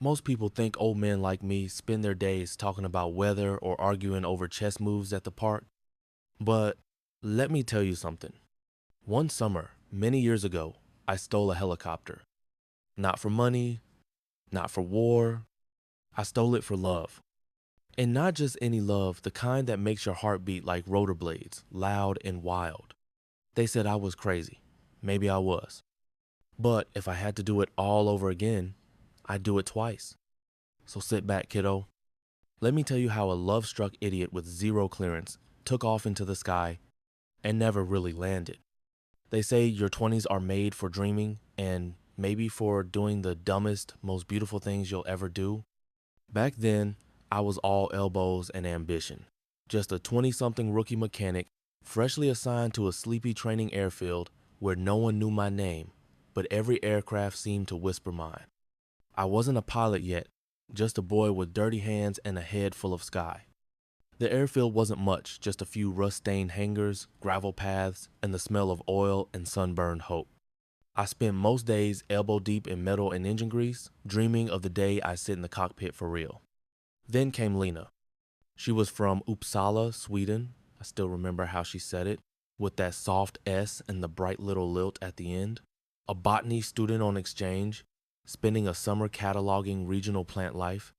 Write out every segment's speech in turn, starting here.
Most people think old men like me spend their days talking about weather or arguing over chess moves at the park. But let me tell you something. One summer, many years ago, I stole a helicopter. Not for money, not for war. I stole it for love. And not just any love, the kind that makes your heart beat like rotor blades, loud and wild. They said I was crazy. Maybe I was. But if I had to do it all over again, I'd do it twice. So sit back, kiddo. Let me tell you how a love-struck idiot with zero clearance took off into the sky and never really landed. They say your 20s are made for dreaming and maybe for doing the dumbest, most beautiful things you'll ever do. Back then, I was all elbows and ambition. Just a 20-something rookie mechanic, freshly assigned to a sleepy training airfield where no one knew my name, but every aircraft seemed to whisper mine. I wasn't a pilot yet, just a boy with dirty hands and a head full of sky. The airfield wasn't much, just a few rust-stained hangars, gravel paths, and the smell of oil and sunburned hope. I spent most days elbow deep in metal and engine grease, dreaming of the day I sit in the cockpit for real. Then came Lena. She was from Uppsala, Sweden. I still remember how she said it, with that soft S and the bright little lilt at the end. A botany student on exchange, spending a summer cataloging regional plant life.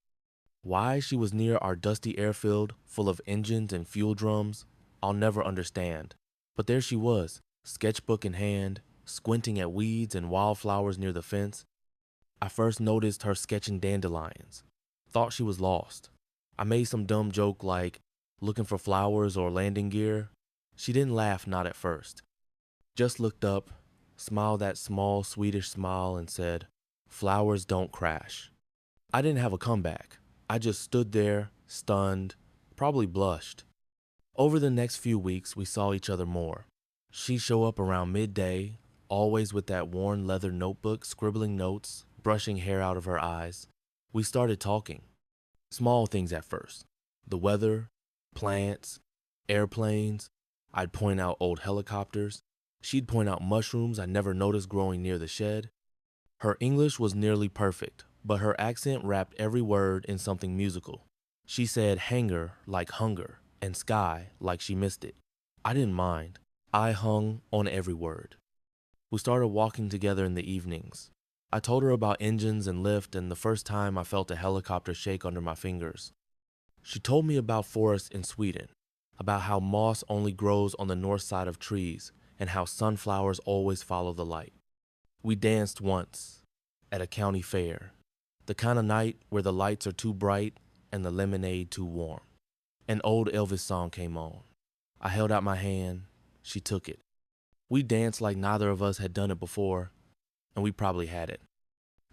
Why she was near our dusty airfield, full of engines and fuel drums, I'll never understand. But there she was, sketchbook in hand, squinting at weeds and wildflowers near the fence. I first noticed her sketching dandelions. Thought she was lost. I made some dumb joke like, looking for flowers or landing gear. She didn't laugh, not at first. Just looked up, smiled that small Swedish smile and said, "Flowers don't crash." I didn't have a comeback. I just stood there, stunned, probably blushed. Over the next few weeks, we saw each other more. She'd show up around midday, always with that worn leather notebook, scribbling notes, brushing hair out of her eyes. We started talking. Small things at first. The weather, plants, airplanes. I'd point out old helicopters. She'd point out mushrooms I never noticed growing near the shed. Her English was nearly perfect, but her accent wrapped every word in something musical. She said hanger like hunger and sky like she missed it. I didn't mind. I hung on every word. We started walking together in the evenings. I told her about engines and lift and the first time I felt a helicopter shake under my fingers. She told me about forests in Sweden, about how moss only grows on the north side of trees and how sunflowers always follow the light. We danced once at a county fair, the kind of night where the lights are too bright and the lemonade too warm. An old Elvis song came on. I held out my hand. She took it. We danced like neither of us had done it before, and we probably had it.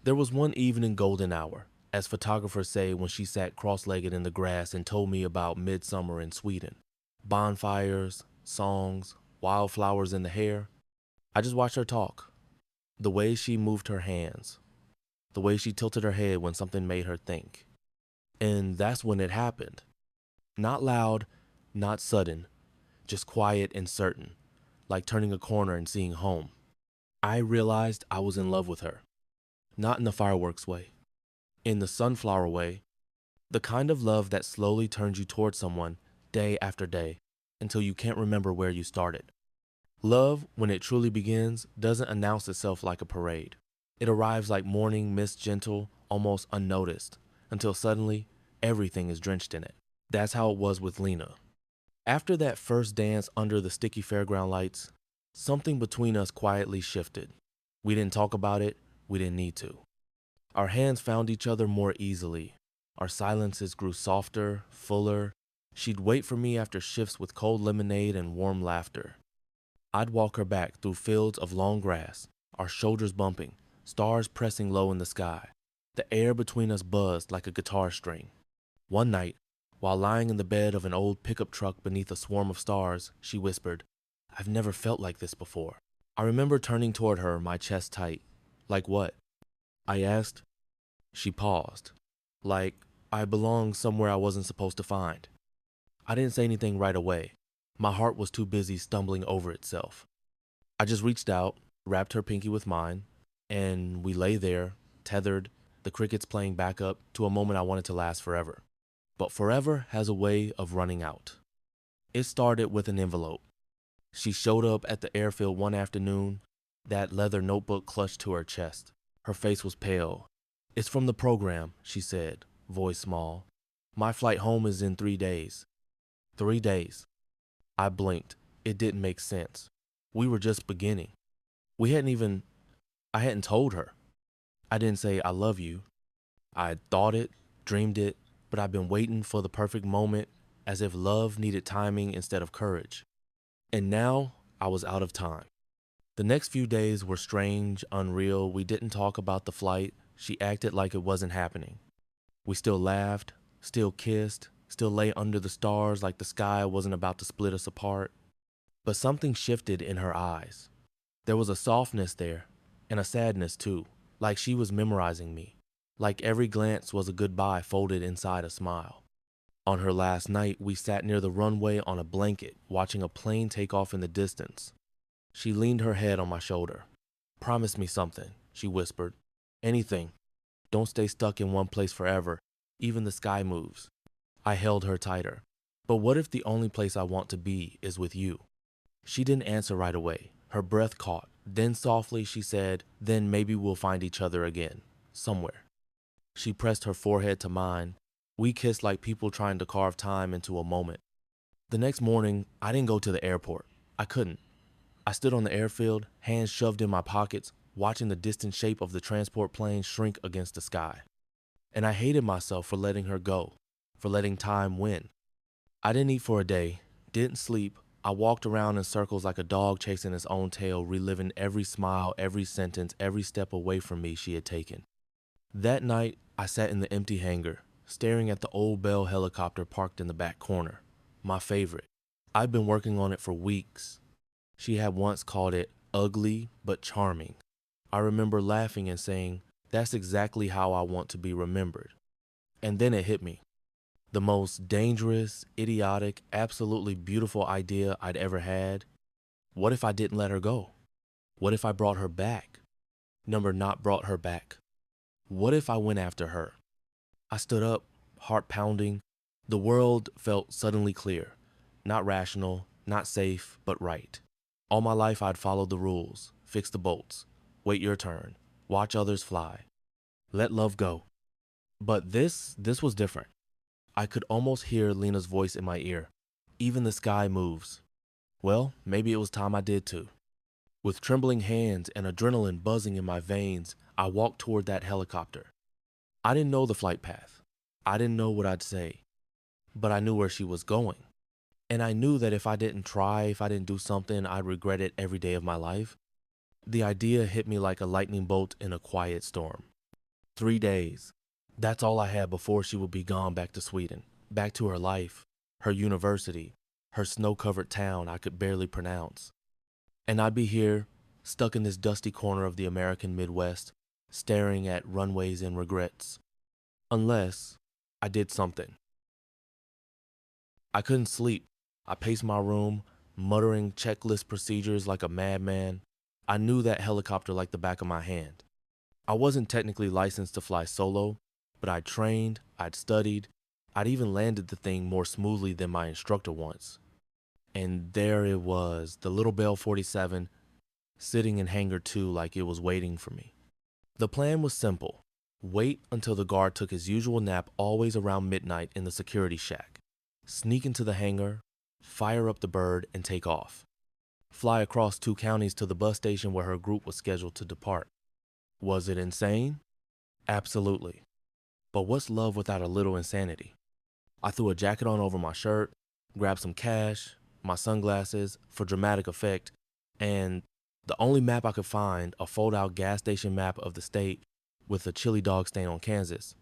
There was one evening golden hour, as photographers say, when she sat cross-legged in the grass and told me about midsummer in Sweden. Bonfires, songs, wildflowers in the hair. I just watched her talk. The way she moved her hands. The way she tilted her head when something made her think. And that's when it happened. Not loud, not sudden, just quiet and certain, like turning a corner and seeing home. I realized I was in love with her. Not in the fireworks way. In the sunflower way. The kind of love that slowly turns you toward someone day after day until you can't remember where you started. Love, when it truly begins, doesn't announce itself like a parade. It arrives like morning mist, gentle, almost unnoticed, until suddenly everything is drenched in it. That's how it was with Lena. After that first dance under the sticky fairground lights, something between us quietly shifted. We didn't talk about it, we didn't need to. Our hands found each other more easily. Our silences grew softer, fuller. She'd wait for me after shifts with cold lemonade and warm laughter. I'd walk her back through fields of long grass, our shoulders bumping, stars pressing low in the sky. The air between us buzzed like a guitar string. One night, while lying in the bed of an old pickup truck beneath a swarm of stars, she whispered, "I've never felt like this before." I remember turning toward her, my chest tight. "Like what?" I asked. She paused. "Like I belonged somewhere I wasn't supposed to find." I didn't say anything right away. My heart was too busy stumbling over itself. I just reached out, wrapped her pinky with mine, and we lay there, tethered, the crickets playing back up to a moment I wanted to last forever. But forever has a way of running out. It started with an envelope. She showed up at the airfield one afternoon, that leather notebook clutched to her chest. Her face was pale. "It's from the program," she said, voice small. "My flight home is in 3 days." 3 days. I blinked. It didn't make sense. We were just beginning. I hadn't told her. I didn't say I love you. I had thought it, dreamed it, but I'd been waiting for the perfect moment, as if love needed timing instead of courage. And now I was out of time. The next few days were strange, unreal. We didn't talk about the flight. She acted like it wasn't happening. We still laughed, still kissed, still lay under the stars like the sky wasn't about to split us apart. But something shifted in her eyes. There was a softness there, and a sadness too, like she was memorizing me, like every glance was a goodbye folded inside a smile. On her last night, we sat near the runway on a blanket, watching a plane take off in the distance. She leaned her head on my shoulder. "Promise me something," she whispered. "Anything. Don't stay stuck in one place forever. Even the sky moves." I held her tighter. "But what if the only place I want to be is with you?" She didn't answer right away. Her breath caught. Then softly she said, "Then maybe we'll find each other again. Somewhere." She pressed her forehead to mine. We kissed like people trying to carve time into a moment. The next morning, I didn't go to the airport. I couldn't. I stood on the airfield, hands shoved in my pockets, watching the distant shape of the transport plane shrink against the sky. And I hated myself for letting her go, for letting time win. I didn't eat for a day, didn't sleep. I walked around in circles like a dog chasing its own tail, reliving every smile, every sentence, every step away from me she had taken. That night, I sat in the empty hangar, staring at the old Bell helicopter parked in the back corner. My favorite. I'd been working on it for weeks. She had once called it ugly but charming. I remember laughing and saying, "That's exactly how I want to be remembered." And then it hit me. The most dangerous, idiotic, absolutely beautiful idea I'd ever had. What if I didn't let her go? What if I brought her back? Not brought her back. What if I went after her? I stood up, heart pounding. The world felt suddenly clear. Not rational, not safe, but right. All my life I'd followed the rules, fix the bolts, wait your turn, watch others fly, let love go. But this was different. I could almost hear Lena's voice in my ear. "Even the sky moves." Well, maybe it was time I did too. With trembling hands and adrenaline buzzing in my veins, I walked toward that helicopter. I didn't know the flight path. I didn't know what I'd say. But I knew where she was going. And I knew that if I didn't try, if I didn't do something, I'd regret it every day of my life. The idea hit me like a lightning bolt in a quiet storm. 3 days. That's all I had before she would be gone back to Sweden, back to her life, her university, her snow-covered town I could barely pronounce. And I'd be here, stuck in this dusty corner of the American Midwest, staring at runways and regrets. Unless I did something. I couldn't sleep. I paced my room, muttering checklist procedures like a madman. I knew that helicopter like the back of my hand. I wasn't technically licensed to fly solo, but I'd trained, I'd studied, I'd even landed the thing more smoothly than my instructor once. And there it was, the little Bell 47, sitting in Hangar 2 like it was waiting for me. The plan was simple. Wait until the guard took his usual nap always around midnight in the security shack. Sneak into the hangar, fire up the bird, and take off. Fly across 2 counties to the bus station where her group was scheduled to depart. Was it insane? Absolutely. But what's love without a little insanity? I threw a jacket on over my shirt, grabbed some cash, my sunglasses for dramatic effect, and the only map I could find, a fold-out gas station map of the state with a chili dog stain on Kansas.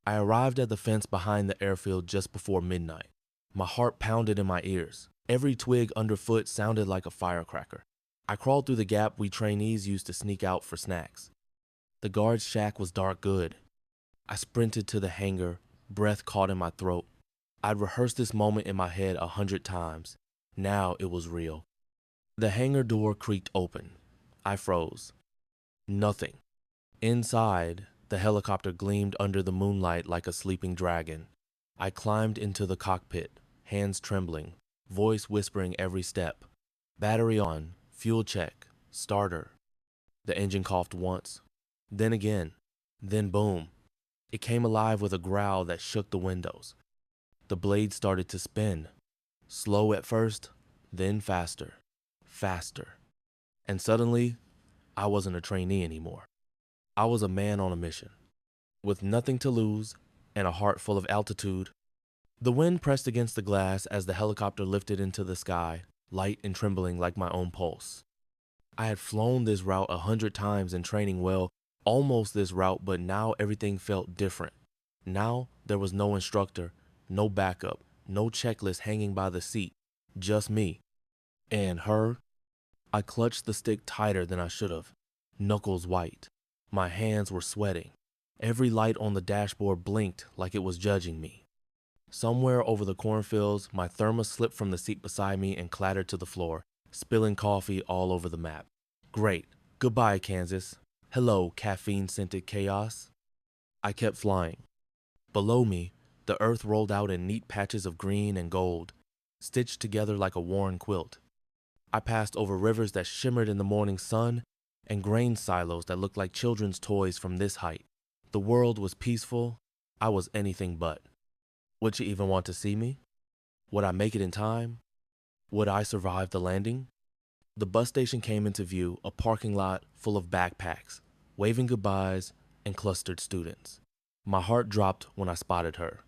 I arrived at the fence behind the airfield just before midnight. My heart pounded in my ears. Every twig underfoot sounded like a firecracker. I crawled through the gap we trainees used to sneak out for snacks. The guard's shack was dark good. I sprinted to the hangar, breath caught in my throat. I'd rehearsed this moment in my head 100 times. Now it was real. The hangar door creaked open. I froze. Nothing. Inside, The helicopter gleamed under the moonlight like a sleeping dragon. I climbed into the cockpit, hands trembling, voice whispering every step. Battery on, fuel check, starter. The engine coughed once, then again, then boom. It came alive with a growl that shook the windows. The blade started to spin, slow at first, then faster, faster. And suddenly, I wasn't a trainee anymore. I was a man on a mission, with nothing to lose and a heart full of altitude. The wind pressed against the glass as the helicopter lifted into the sky, light and trembling like my own pulse. I had flown this route 100 times in training, well, almost this route, but now everything felt different. Now there was no instructor, no backup, no checklist hanging by the seat, just me. And her. I clutched the stick tighter than I should have, knuckles white. My hands were sweating. Every light on the dashboard blinked like it was judging me. Somewhere over the cornfields, my thermos slipped from the seat beside me and clattered to the floor, spilling coffee all over the map. Great. Goodbye, Kansas. Hello, caffeine-scented chaos. I kept flying. Below me, the earth rolled out in neat patches of green and gold, stitched together like a worn quilt. I passed over rivers that shimmered in the morning sun and grain silos that looked like children's toys from this height. The world was peaceful. I was anything but. Would she even want to see me? Would I make it in time? Would I survive the landing? The bus station came into view, a parking lot full of backpacks, waving goodbyes, and clustered students. My heart dropped when I spotted her.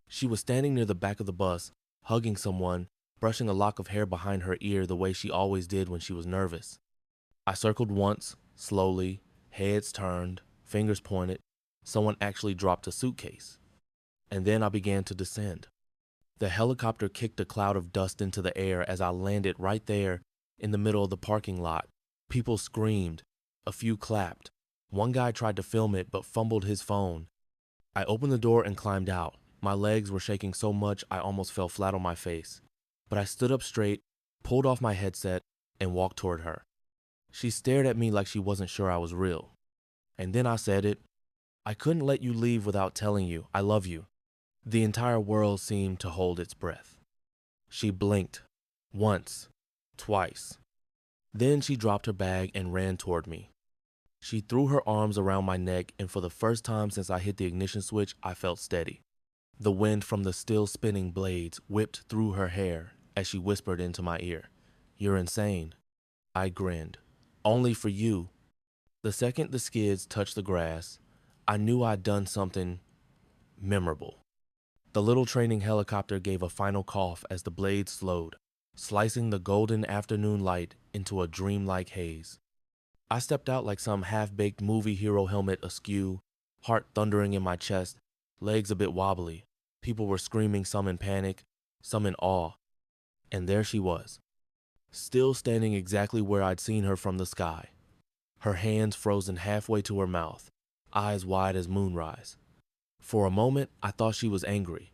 She was standing near the back of the bus, hugging someone, brushing a lock of hair behind her ear the way she always did when she was nervous. I circled once, slowly, heads turned, fingers pointed. Someone actually dropped a suitcase. And then I began to descend. The helicopter kicked a cloud of dust into the air as I landed right there in the middle of the parking lot. People screamed. A few clapped. One guy tried to film it but fumbled his phone. I opened the door and climbed out. My legs were shaking so much I almost fell flat on my face. But I stood up straight, pulled off my headset, and walked toward her. She stared at me like she wasn't sure I was real. And then I said it. I couldn't let you leave without telling you I love you. The entire world seemed to hold its breath. She blinked. Once. Twice. Then she dropped her bag and ran toward me. She threw her arms around my neck, and for the first time since I hit the ignition switch, I felt steady. The wind from the still spinning blades whipped through her hair as she whispered into my ear, "You're insane." I grinned. "Only for you." The second the skids touched the grass, I knew I'd done something memorable. The little training helicopter gave a final cough as the blades slowed, slicing the golden afternoon light into a dreamlike haze. I stepped out like some half-baked movie hero helmet askew, heart thundering in my chest, legs a bit wobbly. People were screaming, some in panic, some in awe. And there she was, still standing exactly where I'd seen her from the sky. Her hands frozen halfway to her mouth, eyes wide as moonrise. For a moment, I thought she was angry,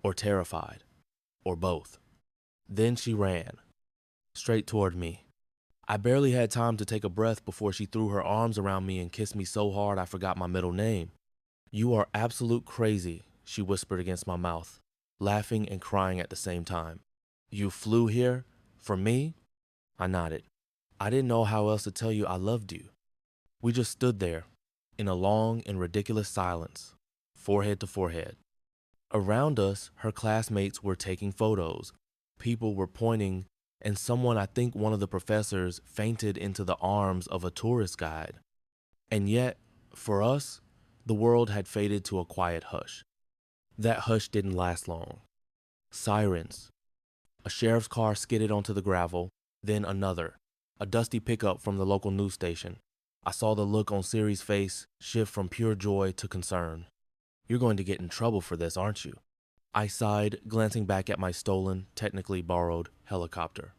or terrified, or both. Then she ran, straight toward me. I barely had time to take a breath before she threw her arms around me and kissed me so hard I forgot my middle name. "You are absolute crazy," she whispered against my mouth, laughing and crying at the same time. "You flew here? For me?" I nodded. "I didn't know how else to tell you I loved you." We just stood there, in a long and ridiculous silence, forehead to forehead. Around us, her classmates were taking photos. People were pointing, and someone, I think one of the professors, fainted into the arms of a tourist guide. And yet, for us, the world had faded to a quiet hush. That hush didn't last long. Sirens. A sheriff's car skidded onto the gravel, then another, a dusty pickup from the local news station. I saw the look on Siri's face shift from pure joy to concern. "You're going to get in trouble for this, aren't you?" I sighed, glancing back at my stolen, technically borrowed, helicopter.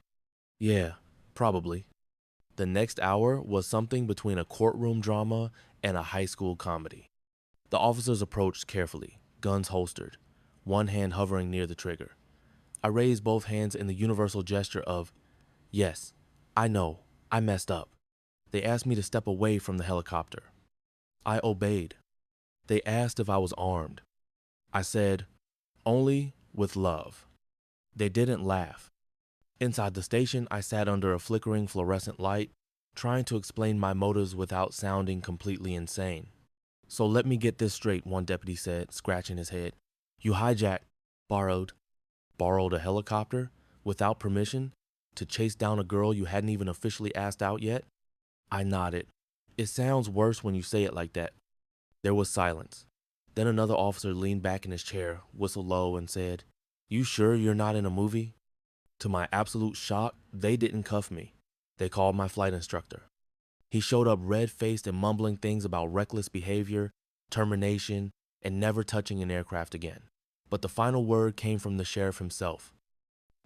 "Yeah, probably." The next hour was something between a courtroom drama and a high school comedy. The officers approached carefully, guns holstered, one hand hovering near the trigger. I raised both hands in the universal gesture of, "Yes, I know, I messed up." They asked me to step away from the helicopter. I obeyed, They asked if I was armed. I said, only with love. They didn't laugh. Inside the station, I sat under a flickering fluorescent light, trying to explain my motives without sounding completely insane. So let me get this straight, one deputy said, scratching his head. You hijacked, borrowed a helicopter without permission to chase down a girl you hadn't even officially asked out yet? I nodded. It sounds worse when you say it like that. There was silence. Then another officer leaned back in his chair, whistled low, and said, You sure you're not in a movie? To my absolute shock, they didn't cuff me. They called my flight instructor. He showed up red-faced and mumbling things about reckless behavior, termination, and never touching an aircraft again. But the final word came from the sheriff himself.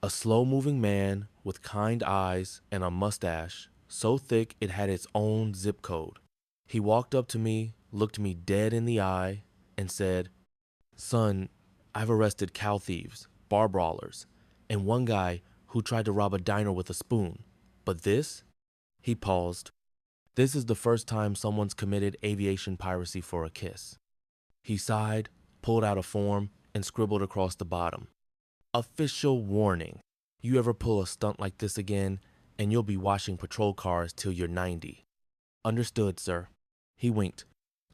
A slow-moving man with kind eyes and a mustache so thick it had its own zip code. He walked up to me, looked me dead in the eye, and said, Son, I've arrested cow thieves, bar brawlers, and one guy who tried to rob a diner with a spoon. But this? He paused. This is the first time someone's committed aviation piracy for a kiss. He sighed, pulled out a form, and scribbled across the bottom. Official warning. You ever pull a stunt like this again, and you'll be washing patrol cars till you're 90. Understood, sir. He winked.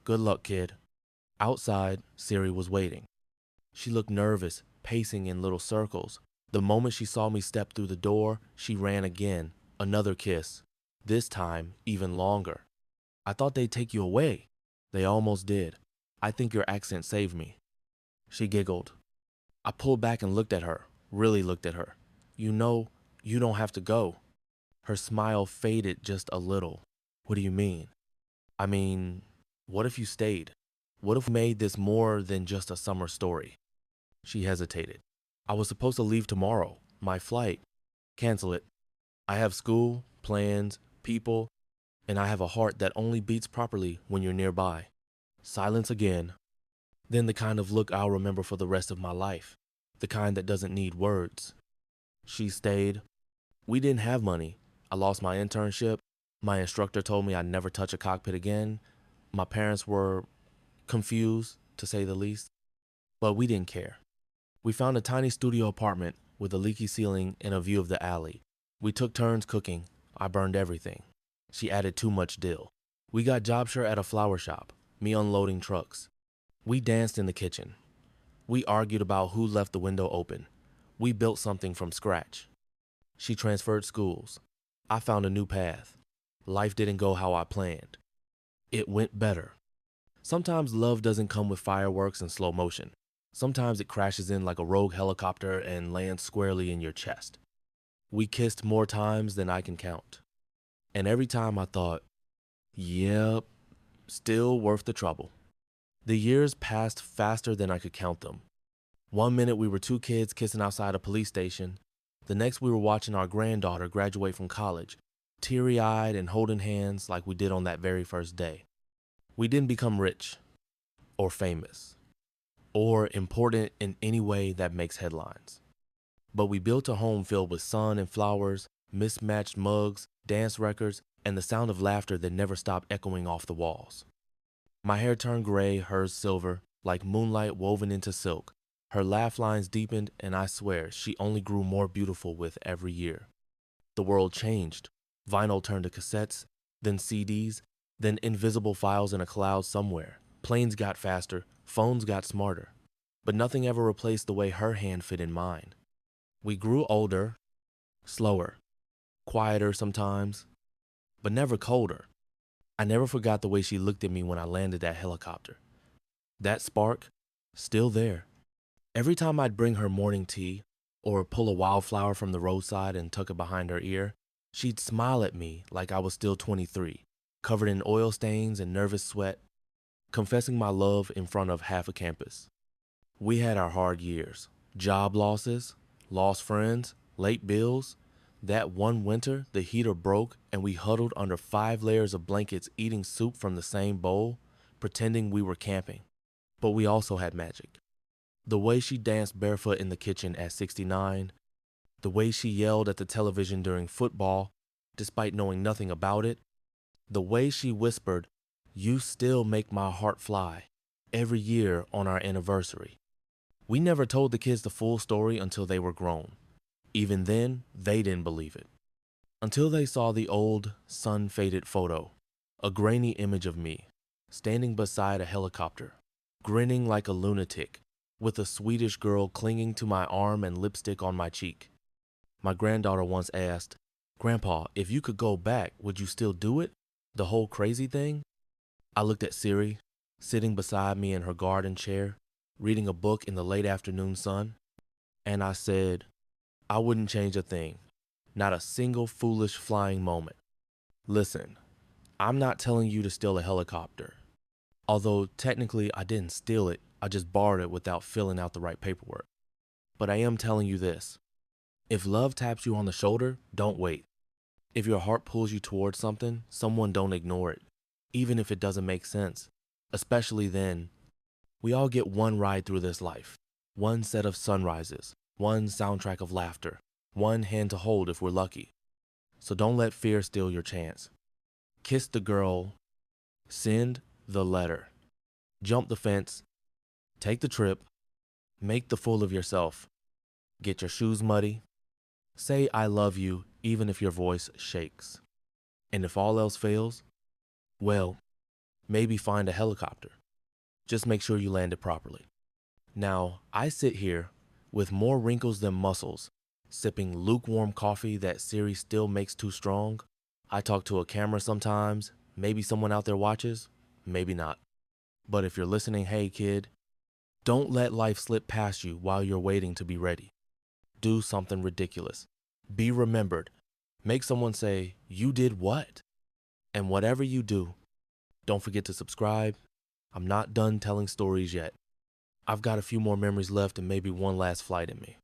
Good luck, kid. Outside, Siri was waiting. She looked nervous, pacing in little circles. The moment she saw me step through the door, she ran again. Another kiss. This time, even longer. I thought they'd take you away. They almost did. I think your accent saved me. She giggled. I pulled back and looked at her, really looked at her. You know, you don't have to go. Her smile faded just a little. What do you mean? I mean, what if you stayed? What if we made this more than just a summer story? She hesitated. I was supposed to leave tomorrow. My flight. Cancel it. I have school, plans, people, and I have a heart that only beats properly when you're nearby. Silence again. Then the kind of look I'll remember for the rest of my life. The kind that doesn't need words. She stayed. We didn't have money. I lost my internship. My instructor told me I'd never touch a cockpit again. My parents were confused, to say the least. But we didn't care. We found a tiny studio apartment with a leaky ceiling and a view of the alley. We took turns cooking. I burned everything. She added too much dill. We got job share at a flower shop, me unloading trucks. We danced in the kitchen. We argued about who left the window open. We built something from scratch. She transferred schools. I found a new path. Life didn't go how I planned. It went better. Sometimes love doesn't come with fireworks and slow motion. Sometimes it crashes in like a rogue helicopter and lands squarely in your chest. We kissed more times than I can count. And every time I thought, yep, still worth the trouble. The years passed faster than I could count them. One minute we were two kids kissing outside a police station. The next we were watching our granddaughter graduate from college, teary-eyed and holding hands like we did on that very first day. We didn't become rich or famous or important in any way that makes headlines. But we built a home filled with sun and flowers, mismatched mugs, dance records, and the sound of laughter that never stopped echoing off the walls. My hair turned gray, hers silver, like moonlight woven into silk. Her laugh lines deepened, and I swear she only grew more beautiful with every year. The world changed. Vinyl turned to cassettes, then CDs, then invisible files in a cloud somewhere. Planes got faster, phones got smarter. But nothing ever replaced the way her hand fit in mine. We grew older, slower, quieter sometimes, but never colder. I never forgot the way she looked at me when I landed that helicopter. That spark, still there. Every time I'd bring her morning tea or pull a wildflower from the roadside and tuck it behind her ear, she'd smile at me like I was still 23, covered in oil stains and nervous sweat, confessing my love in front of half a campus. We had our hard years, job losses, lost friends, late bills. That one winter, the heater broke and we huddled under 5 layers of blankets eating soup from the same bowl, pretending we were camping. But we also had magic. The way she danced barefoot in the kitchen at 69, the way she yelled at the television during football, despite knowing nothing about it, the way she whispered, "You still make my heart fly," every year on our anniversary. We never told the kids the full story until they were grown. Even then, they didn't believe it. Until they saw the old, sun-faded photo, a grainy image of me, standing beside a helicopter, grinning like a lunatic, with a Swedish girl clinging to my arm and lipstick on my cheek. My granddaughter once asked, "Grandpa, if you could go back, would you still do it? The whole crazy thing?" I looked at Siri, sitting beside me in her garden chair, reading a book in the late afternoon sun, and I said, "I wouldn't change a thing. Not a single foolish flying moment." Listen, I'm not telling you to steal a helicopter. Although technically I didn't steal it, I just borrowed it without filling out the right paperwork. But I am telling you this. If love taps you on the shoulder, don't wait. If your heart pulls you towards something, don't ignore it, even if it doesn't make sense. Especially then, we all get one ride through this life, one set of sunrises, one soundtrack of laughter, one hand to hold if we're lucky. So don't let fear steal your chance. Kiss the girl, send the letter, jump the fence, take the trip, make the fool of yourself, get your shoes muddy, say "I love you" even if your voice shakes. And if all else fails, well, maybe find a helicopter. Just make sure you land it properly. Now, I sit here with more wrinkles than muscles, sipping lukewarm coffee that Siri still makes too strong. I talk to a camera sometimes. Maybe someone out there watches, maybe not. But if you're listening, hey kid, don't let life slip past you while you're waiting to be ready. Do something ridiculous. Be remembered. Make someone say, "You did what?" And whatever you do, don't forget to subscribe. I'm not done telling stories yet. I've got a few more memories left and maybe one last flight in me.